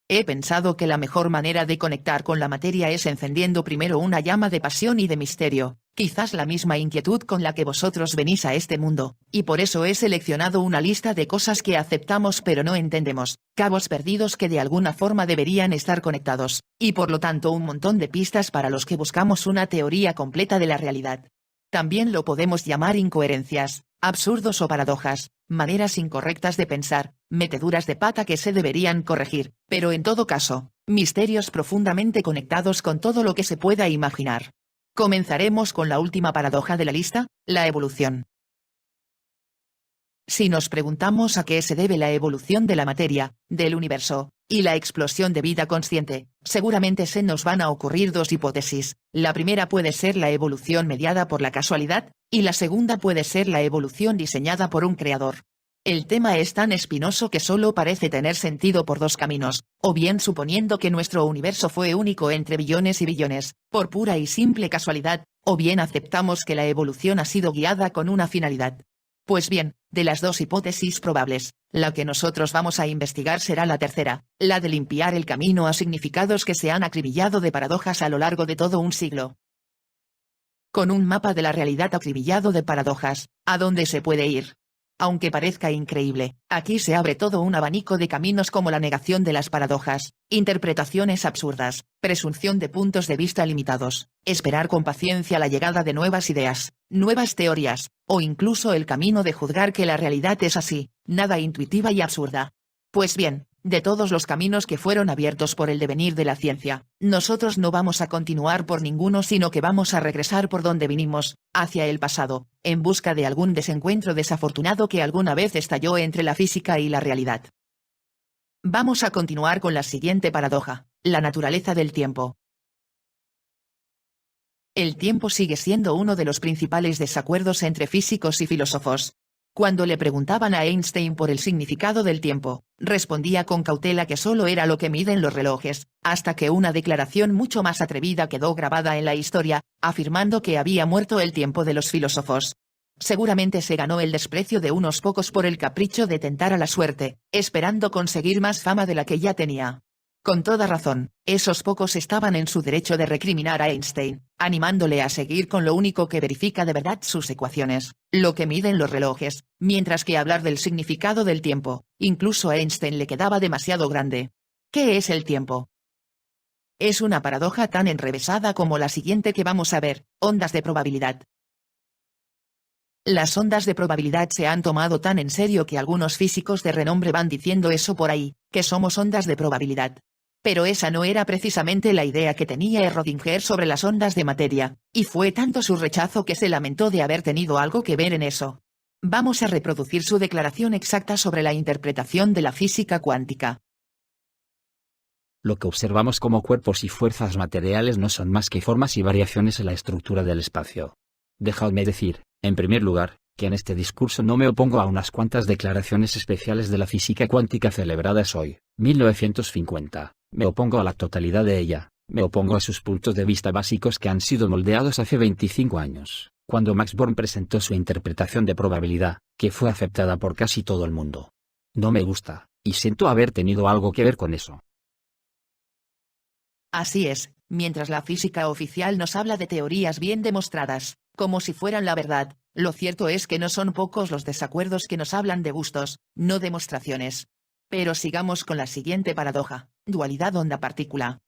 He pensado que la mejor manera de conectar con la materia es encendiendo primero una llama de pasión y de misterio, quizás la misma inquietud con la que vosotros venís a este mundo, y por eso he seleccionado una lista de cosas que aceptamos pero no entendemos, cabos perdidos que de alguna forma deberían estar conectados, y por lo tanto un montón de pistas para los que buscamos una teoría completa de la realidad. También lo podemos llamar incoherencias, absurdos o paradojas, maneras incorrectas de pensar, meteduras de pata que se deberían corregir, pero en todo caso, misterios profundamente conectados con todo lo que se pueda imaginar. Comenzaremos con la última paradoja de la lista, la evolución. Si nos preguntamos a qué se debe la evolución de la materia, del universo, y la explosión de vida consciente, seguramente se nos van a ocurrir dos hipótesis. La primera puede ser la evolución mediada por la casualidad, y la segunda puede ser la evolución diseñada por un creador. El tema es tan espinoso que solo parece tener sentido por dos caminos, o bien suponiendo que nuestro universo fue único entre billones y billones, por pura y simple casualidad, o bien aceptamos que la evolución ha sido guiada con una finalidad. Pues bien, de las dos hipótesis probables, la que nosotros vamos a investigar será la tercera, la de limpiar el camino a significados que se han acribillado de paradojas a lo largo de todo un siglo. Con un mapa de la realidad acribillado de paradojas, ¿a dónde se puede ir? Aunque parezca increíble, aquí se abre todo un abanico de caminos como la negación de las paradojas, interpretaciones absurdas, presunción de puntos de vista limitados, esperar con paciencia la llegada de nuevas ideas, nuevas teorías, o incluso el camino de juzgar que la realidad es así, nada intuitiva y absurda. Pues bien, de todos los caminos que fueron abiertos por el devenir de la ciencia, nosotros no vamos a continuar por ninguno sino que vamos a regresar por donde vinimos, hacia el pasado, en busca de algún desencuentro desafortunado que alguna vez estalló entre la física y la realidad. Vamos a continuar con la siguiente paradoja, la naturaleza del tiempo. El tiempo sigue siendo uno de los principales desacuerdos entre físicos y filósofos. Cuando le preguntaban a Einstein por el significado del tiempo, respondía con cautela que solo era lo que miden los relojes, hasta que una declaración mucho más atrevida quedó grabada en la historia, afirmando que había muerto el tiempo de los filósofos. Seguramente se ganó el desprecio de unos pocos por el capricho de tentar a la suerte, esperando conseguir más fama de la que ya tenía. Con toda razón, esos pocos estaban en su derecho de recriminar a Einstein, animándole a seguir con lo único que verifica de verdad sus ecuaciones, lo que miden los relojes, mientras que hablar del significado del tiempo, incluso a Einstein le quedaba demasiado grande. ¿Qué es el tiempo? Es una paradoja tan enrevesada como la siguiente que vamos a ver, ondas de probabilidad. Las ondas de probabilidad se han tomado tan en serio que algunos físicos de renombre van diciendo eso por ahí, que somos ondas de probabilidad. Pero esa no era precisamente la idea que tenía Schrödinger sobre las ondas de materia, y fue tanto su rechazo que se lamentó de haber tenido algo que ver en eso. Vamos a reproducir su declaración exacta sobre la interpretación de la física cuántica. Lo que observamos como cuerpos y fuerzas materiales no son más que formas y variaciones en la estructura del espacio. Dejadme decir, en primer lugar, que en este discurso no me opongo a unas cuantas declaraciones especiales de la física cuántica celebradas hoy, 1950. Me opongo a la totalidad de ella, me opongo a sus puntos de vista básicos que han sido moldeados hace 25 años, cuando Max Born presentó su interpretación de probabilidad, que fue aceptada por casi todo el mundo. No me gusta, y siento haber tenido algo que ver con eso. Así es, mientras la física oficial nos habla de teorías bien demostradas, como si fueran la verdad, lo cierto es que no son pocos los desacuerdos que nos hablan de gustos, no demostraciones. Pero sigamos con la siguiente paradoja, dualidad onda-partícula.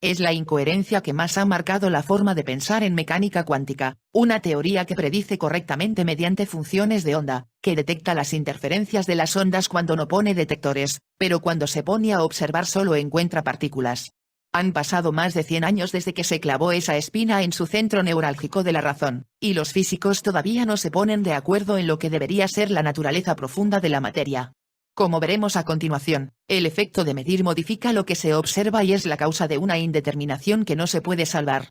Es la incoherencia que más ha marcado la forma de pensar en mecánica cuántica, una teoría que predice correctamente mediante funciones de onda, que detecta las interferencias de las ondas cuando no pone detectores, pero cuando se pone a observar solo encuentra partículas. Han pasado más de 100 años desde que se clavó esa espina en su centro neurálgico de la razón, y los físicos todavía no se ponen de acuerdo en lo que debería ser la naturaleza profunda de la materia. Como veremos a continuación, el efecto de medir modifica lo que se observa y es la causa de una indeterminación que no se puede salvar.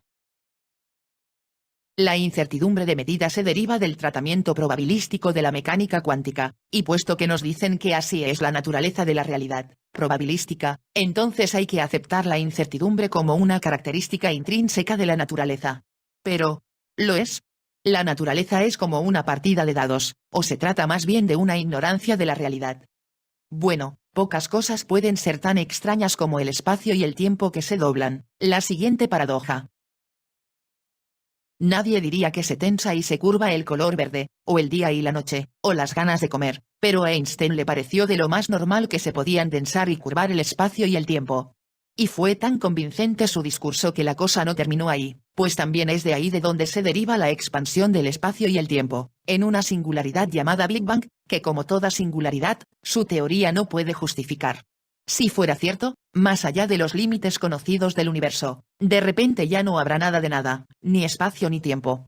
La incertidumbre de medida se deriva del tratamiento probabilístico de la mecánica cuántica, y puesto que nos dicen que así es la naturaleza de la realidad probabilística, entonces hay que aceptar la incertidumbre como una característica intrínseca de la naturaleza. Pero, ¿lo es? La naturaleza es como una partida de dados, o se trata más bien de una ignorancia de la realidad. Bueno, Pocas cosas pueden ser tan extrañas como el espacio y el tiempo que se doblan. La siguiente paradoja. Nadie diría que se tensa y se curva el color verde, o el día y la noche, o las ganas de comer, pero a Einstein le pareció de lo más normal que se podían tensar y curvar el espacio y el tiempo. Y fue tan convincente su discurso que la cosa no terminó ahí, pues también es de ahí de donde se deriva la expansión del espacio y el tiempo, en una singularidad llamada Big Bang, que como toda singularidad, su teoría no puede justificar. Si fuera cierto, más allá de los límites conocidos del universo, de repente ya no habrá nada de nada, ni espacio ni tiempo.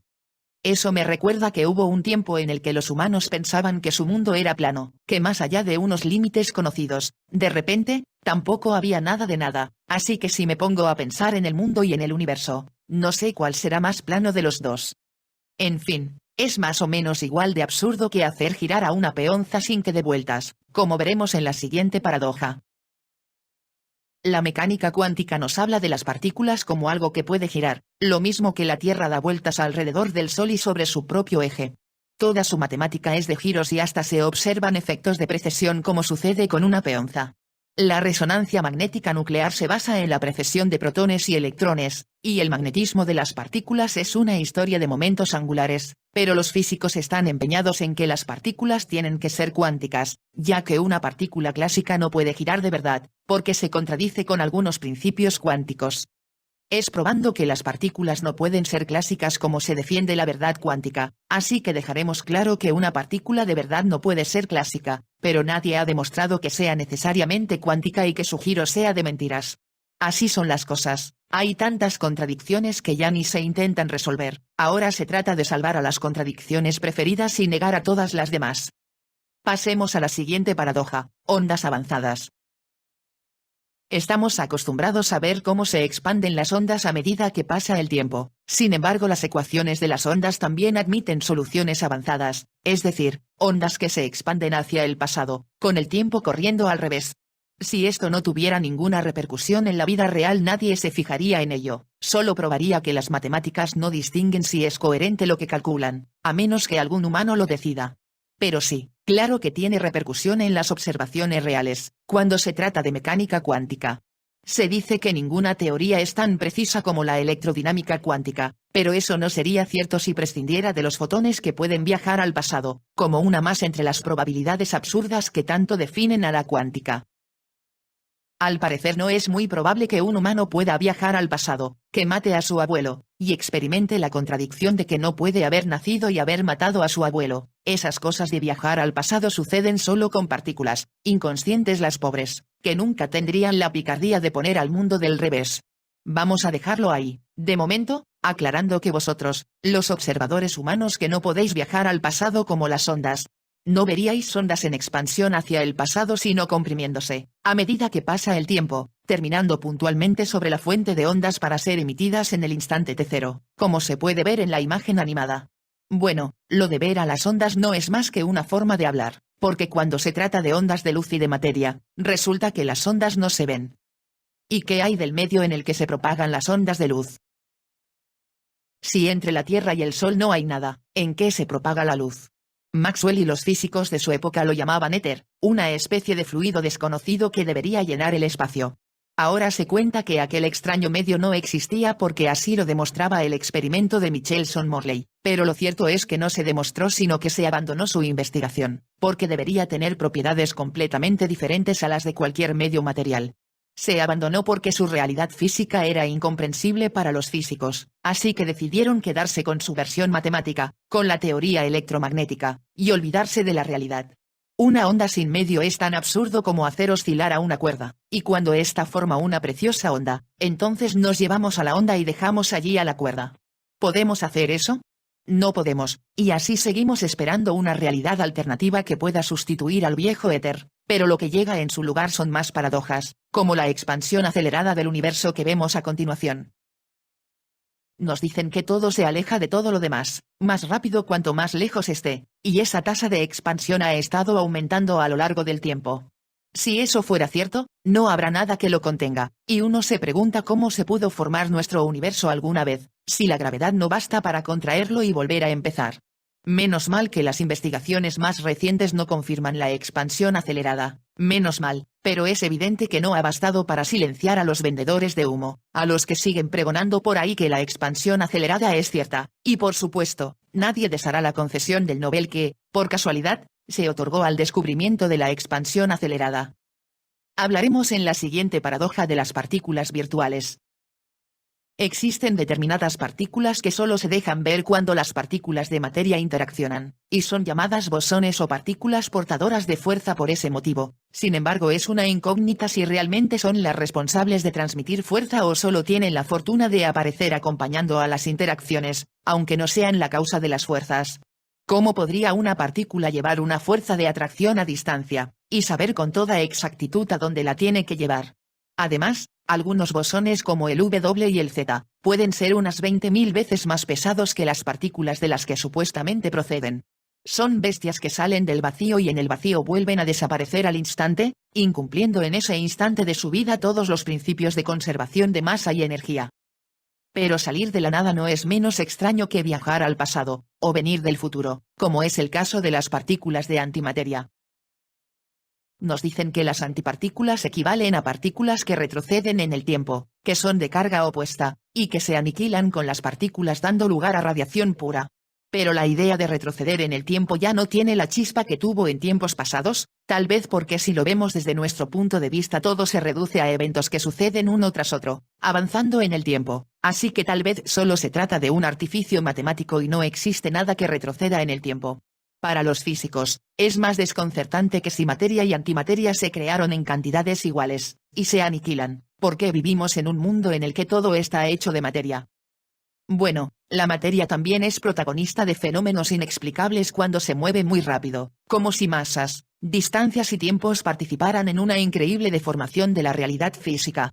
Eso me recuerda que hubo un tiempo en el que los humanos pensaban que su mundo era plano, que más allá de unos límites conocidos, de repente, tampoco había nada de nada, así que si me pongo a pensar en el mundo y en el universo, no sé cuál será más plano de los dos. En fin, es más o menos igual de absurdo que hacer girar a una peonza sin que dé vueltas, como veremos en la siguiente paradoja. La mecánica cuántica nos habla de las partículas como algo que puede girar, lo mismo que la Tierra da vueltas alrededor del Sol y sobre su propio eje. Toda su matemática es de giros y hasta se observan efectos de precesión como sucede con una peonza. La resonancia magnética nuclear se basa en la precesión de protones y electrones, y el magnetismo de las partículas es una historia de momentos angulares, pero los físicos están empeñados en que las partículas tienen que ser cuánticas, ya que una partícula clásica no puede girar de verdad, porque se contradice con algunos principios cuánticos. Es probando que las partículas no pueden ser clásicas como se defiende la verdad cuántica, así que dejaremos claro que una partícula de verdad no puede ser clásica, pero nadie ha demostrado que sea necesariamente cuántica y que su giro sea de mentiras. Así son las cosas, hay tantas contradicciones que ya ni se intentan resolver, ahora se trata de salvar a las contradicciones preferidas y negar a todas las demás. Pasemos a la siguiente paradoja, ondas avanzadas. Estamos acostumbrados a ver cómo se expanden las ondas a medida que pasa el tiempo, sin embargo las ecuaciones de las ondas también admiten soluciones avanzadas, es decir, ondas que se expanden hacia el pasado, con el tiempo corriendo al revés. Si esto no tuviera ninguna repercusión en la vida real nadie se fijaría en ello, solo probaría que las matemáticas no distinguen si es coherente lo que calculan, a menos que algún humano lo decida. Pero sí, claro que tiene repercusión en las observaciones reales, cuando se trata de mecánica cuántica. Se dice que ninguna teoría es tan precisa como la electrodinámica cuántica, pero eso no sería cierto si prescindiera de los fotones que pueden viajar al pasado, como una más entre las probabilidades absurdas que tanto definen a la cuántica. Al parecer no es muy probable que un humano pueda viajar al pasado, que mate a su abuelo, y experimente la contradicción de que no puede haber nacido y haber matado a su abuelo. Esas cosas de viajar al pasado suceden solo con partículas, inconscientes las pobres, que nunca tendrían la picardía de poner al mundo del revés. Vamos a dejarlo ahí, de momento, aclarando que vosotros, los observadores humanos que no podéis viajar al pasado como las ondas, no veríais ondas en expansión hacia el pasado sino comprimiéndose, a medida que pasa el tiempo, terminando puntualmente sobre la fuente de ondas para ser emitidas en el instante T0, como se puede ver en la imagen animada. Bueno, lo de ver a las ondas no es más que una forma de hablar, porque cuando se trata de ondas de luz y de materia, resulta que las ondas no se ven. ¿Y qué hay del medio en el que se propagan las ondas de luz? Si entre la Tierra y el Sol no hay nada, ¿en qué se propaga la luz? Maxwell y los físicos de su época lo llamaban éter, una especie de fluido desconocido que debería llenar el espacio. Ahora se cuenta que aquel extraño medio no existía porque así lo demostraba el experimento de Michelson-Morley, pero lo cierto es que no se demostró sino que se abandonó su investigación, porque debería tener propiedades completamente diferentes a las de cualquier medio material. Se abandonó porque su realidad física era incomprensible para los físicos, así que decidieron quedarse con su versión matemática, con la teoría electromagnética, y olvidarse de la realidad. Una onda sin medio es tan absurdo como hacer oscilar a una cuerda, y cuando ésta forma una preciosa onda, entonces nos llevamos a la onda y dejamos allí a la cuerda. ¿Podemos hacer eso? No podemos, y así seguimos esperando una realidad alternativa que pueda sustituir al viejo éter, pero lo que llega en su lugar son más paradojas, como la expansión acelerada del universo que vemos a continuación. Nos dicen que todo se aleja de todo lo demás, más rápido cuanto más lejos esté, y esa tasa de expansión ha estado aumentando a lo largo del tiempo. Si eso fuera cierto, no habrá nada que lo contenga, y uno se pregunta cómo se pudo formar nuestro universo alguna vez, si la gravedad no basta para contraerlo y volver a empezar. Menos mal que las investigaciones más recientes no confirman la expansión acelerada, menos mal, Pero es evidente que no ha bastado para silenciar a los vendedores de humo, a los que siguen pregonando por ahí que la expansión acelerada es cierta, y por supuesto, nadie deshará la concesión del Nobel que, por casualidad, se otorgó al descubrimiento de la expansión acelerada. Hablaremos en la siguiente paradoja de las partículas virtuales. Existen determinadas partículas que solo se dejan ver cuando las partículas de materia interaccionan, y son llamadas bosones o partículas portadoras de fuerza por ese motivo. Sin embargo, es una incógnita si realmente son las responsables de transmitir fuerza o solo tienen la fortuna de aparecer acompañando a las interacciones, aunque no sean la causa de las fuerzas. ¿Cómo podría una partícula llevar una fuerza de atracción a distancia, y saber con toda exactitud a dónde la tiene que llevar? Además, algunos bosones como el W y el Z, pueden ser unas 20.000 veces más pesados que las partículas de las que supuestamente proceden. Son bestias que salen del vacío y en el vacío vuelven a desaparecer al instante, incumpliendo en ese instante de su vida todos los principios de conservación de masa y energía. Pero salir de la nada no es menos extraño que viajar al pasado, o venir del futuro, como es el caso de las partículas de antimateria. Nos dicen que las antipartículas equivalen a partículas que retroceden en el tiempo, que son de carga opuesta, y que se aniquilan con las partículas dando lugar a radiación pura. Pero la idea de retroceder en el tiempo ya no tiene la chispa que tuvo en tiempos pasados, tal vez porque si lo vemos desde nuestro punto de vista todo se reduce a eventos que suceden uno tras otro, avanzando en el tiempo, así que tal vez solo se trata de un artificio matemático y no existe nada que retroceda en el tiempo. Para los físicos, es más desconcertante que si materia y antimateria se crearon en cantidades iguales, y se aniquilan, ¿por qué vivimos en un mundo en el que todo está hecho de materia? Bueno, la materia también es protagonista de fenómenos inexplicables cuando se mueve muy rápido, como si masas, distancias y tiempos participaran en una increíble deformación de la realidad física.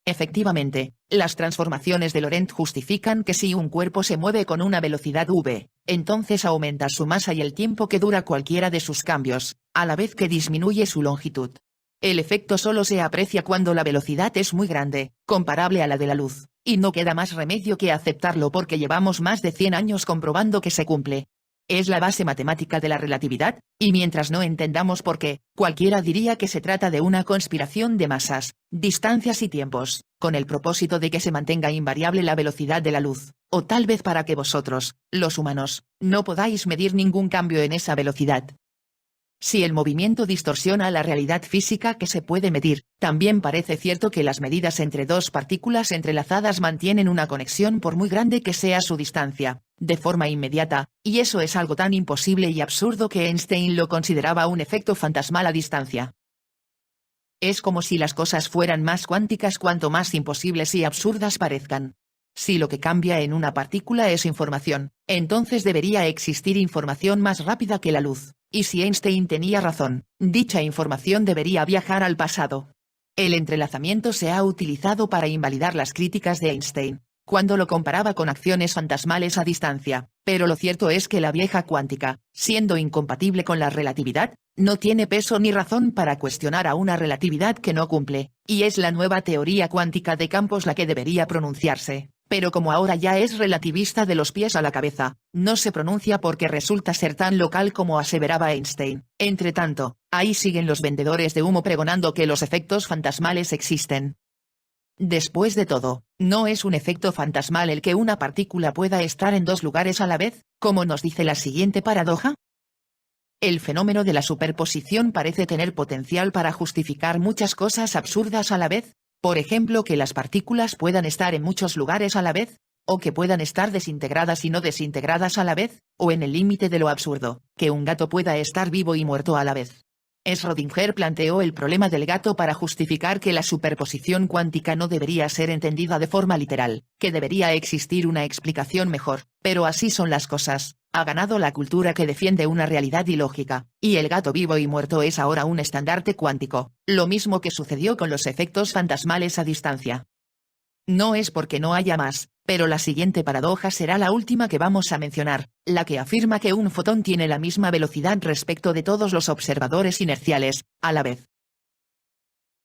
Efectivamente, las transformaciones de Lorentz justifican que si un cuerpo se mueve con una velocidad v, entonces aumenta su masa y el tiempo que dura cualquiera de sus cambios, a la vez que disminuye su longitud. El efecto solo se aprecia cuando la velocidad es muy grande, comparable a la de la luz, y no queda más remedio que aceptarlo porque llevamos más de 100 años comprobando que se cumple. Es la base matemática de la relatividad, y mientras no entendamos por qué, cualquiera diría que se trata de una conspiración de masas, distancias y tiempos, con el propósito de que se mantenga invariable la velocidad de la luz, o tal vez para que vosotros, los humanos, no podáis medir ningún cambio en esa velocidad. Si el movimiento distorsiona la realidad física que se puede medir, también parece cierto que las medidas entre dos partículas entrelazadas mantienen una conexión por muy grande que sea su distancia, de forma inmediata, y eso es algo tan imposible y absurdo que Einstein lo consideraba un efecto fantasmal a distancia. Es como si las cosas fueran más cuánticas cuanto más imposibles y absurdas parezcan. Si lo que cambia en una partícula es información, entonces debería existir información más rápida que la luz. Y si Einstein tenía razón, dicha información debería viajar al pasado. El entrelazamiento se ha utilizado para invalidar las críticas de Einstein, cuando lo comparaba con acciones fantasmales a distancia, pero lo cierto es que la vieja cuántica, siendo incompatible con la relatividad, no tiene peso ni razón para cuestionar a una relatividad que no cumple, y es la nueva teoría cuántica de campos la que debería pronunciarse. Pero como ahora ya es relativista de los pies a la cabeza, no se pronuncia porque resulta ser tan local como aseveraba Einstein. Entre tanto, ahí siguen los vendedores de humo pregonando que los efectos fantasmales existen. Después de todo, ¿no es un efecto fantasmal el que una partícula pueda estar en dos lugares a la vez, como nos dice la siguiente paradoja? El fenómeno de la superposición parece tener potencial para justificar muchas cosas absurdas a la vez. Por ejemplo, que las partículas puedan estar en muchos lugares a la vez, o que puedan estar desintegradas y no desintegradas a la vez, o en el límite de lo absurdo, que un gato pueda estar vivo y muerto a la vez. Schrödinger planteó el problema del gato para justificar que la superposición cuántica no debería ser entendida de forma literal, que debería existir una explicación mejor, pero así son las cosas. Ha ganado la cultura que defiende una realidad ilógica, y el gato vivo y muerto es ahora un estandarte cuántico, lo mismo que sucedió con los efectos fantasmales a distancia. No es porque no haya más, pero la siguiente paradoja será la última que vamos a mencionar, la que afirma que un fotón tiene la misma velocidad respecto de todos los observadores inerciales, a la vez.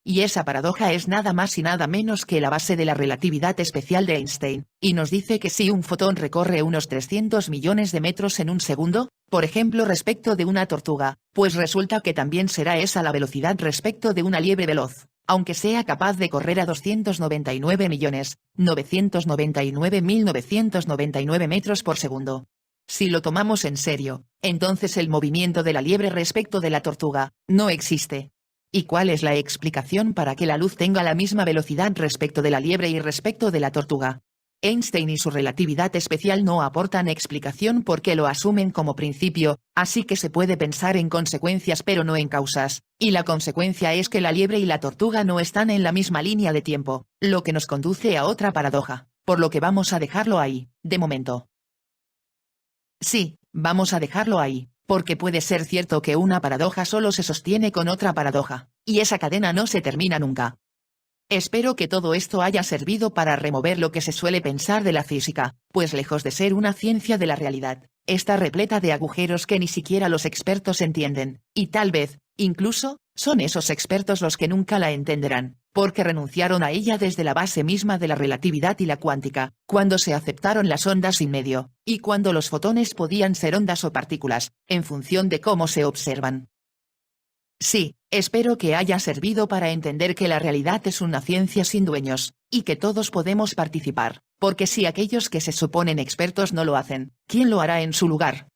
Y esa paradoja es nada más y nada menos que la base de la relatividad especial de Einstein, y nos dice que si un fotón recorre unos 300 millones de metros en un segundo, por ejemplo respecto de una tortuga, pues resulta que también será esa la velocidad respecto de una liebre veloz, aunque sea capaz de correr a 299.999.999 metros por segundo. Si lo tomamos en serio, entonces el movimiento de la liebre respecto de la tortuga no existe. ¿Y cuál es la explicación para que la luz tenga la misma velocidad respecto de la liebre y respecto de la tortuga? Einstein y su relatividad especial no aportan explicación porque lo asumen como principio, así que se puede pensar en consecuencias pero no en causas, y la consecuencia es que la liebre y la tortuga no están en la misma línea de tiempo, lo que nos conduce a otra paradoja, por lo que vamos a dejarlo ahí, de momento. Sí, vamos a dejarlo ahí, porque puede ser cierto que una paradoja solo se sostiene con otra paradoja, y esa cadena no se termina nunca. Espero que todo esto haya servido para remover lo que se suele pensar de la física, pues lejos de ser una ciencia de la realidad, está repleta de agujeros que ni siquiera los expertos entienden, y tal vez, incluso, son esos expertos los que nunca la entenderán, porque renunciaron a ella desde la base misma de la relatividad y la cuántica, cuando se aceptaron las ondas sin medio, y cuando los fotones podían ser ondas o partículas, en función de cómo se observan. Sí, espero que haya servido para entender que la realidad es una ciencia sin dueños, y que todos podemos participar, porque si aquellos que se suponen expertos no lo hacen, ¿quién lo hará en su lugar?